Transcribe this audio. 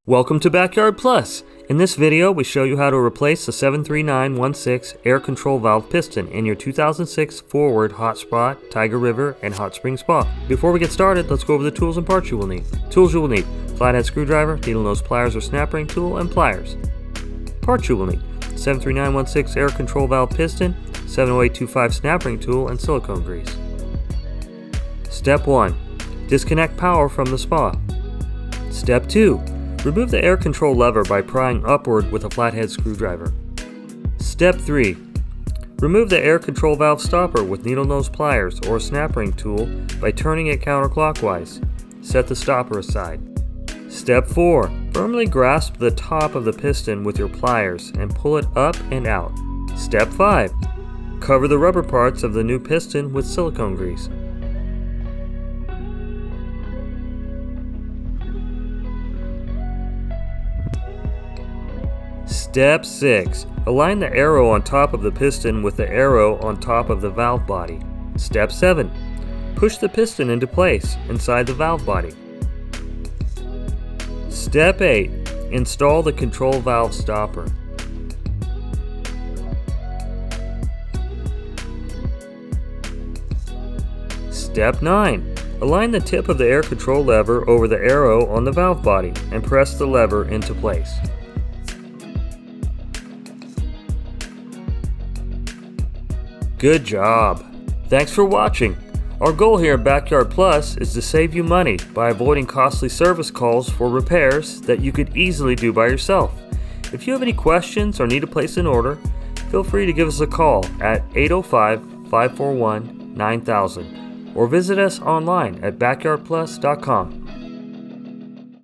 Welcome to Backyard Plus. In this video, we show you how to replace the 73916 air control valve piston in your 2006 Forward Hotspot, Tiger River, and Hot Spring Spa. Before we get started, let's go over the tools and parts you will need. Tools you will need: flathead screwdriver, needle nose pliers or snap ring tool, and pliers. Parts you will need: 73916 air control valve piston, 70825 snap ring tool, and silicone grease. Step 1. Disconnect power from the spa. Step 2. Remove the air control lever by prying upward with a flathead screwdriver. Step 3. Remove the air control valve stopper with needle nose pliers or a snap ring tool by turning it counterclockwise. Set the stopper aside. Step 4. Firmly grasp the top of the piston with your pliers and pull it up and out. Step 5. Cover the rubber parts of the new piston with silicone grease. Step 6. Align the arrow on top of the piston with the arrow on top of the valve body. Step 7. Push the piston into place inside the valve body. Step 8. Install the control valve stopper. Step 9. Align the tip of the air control lever over the arrow on the valve body and press the lever into place. Good job! Thanks for watching. Our goal here at Backyard Plus is to save you money by avoiding costly service calls for repairs that you could easily do by yourself. If you have any questions or need to place an order, feel free to give us a call at 805-541-9000 or visit us online at backyardplus.com.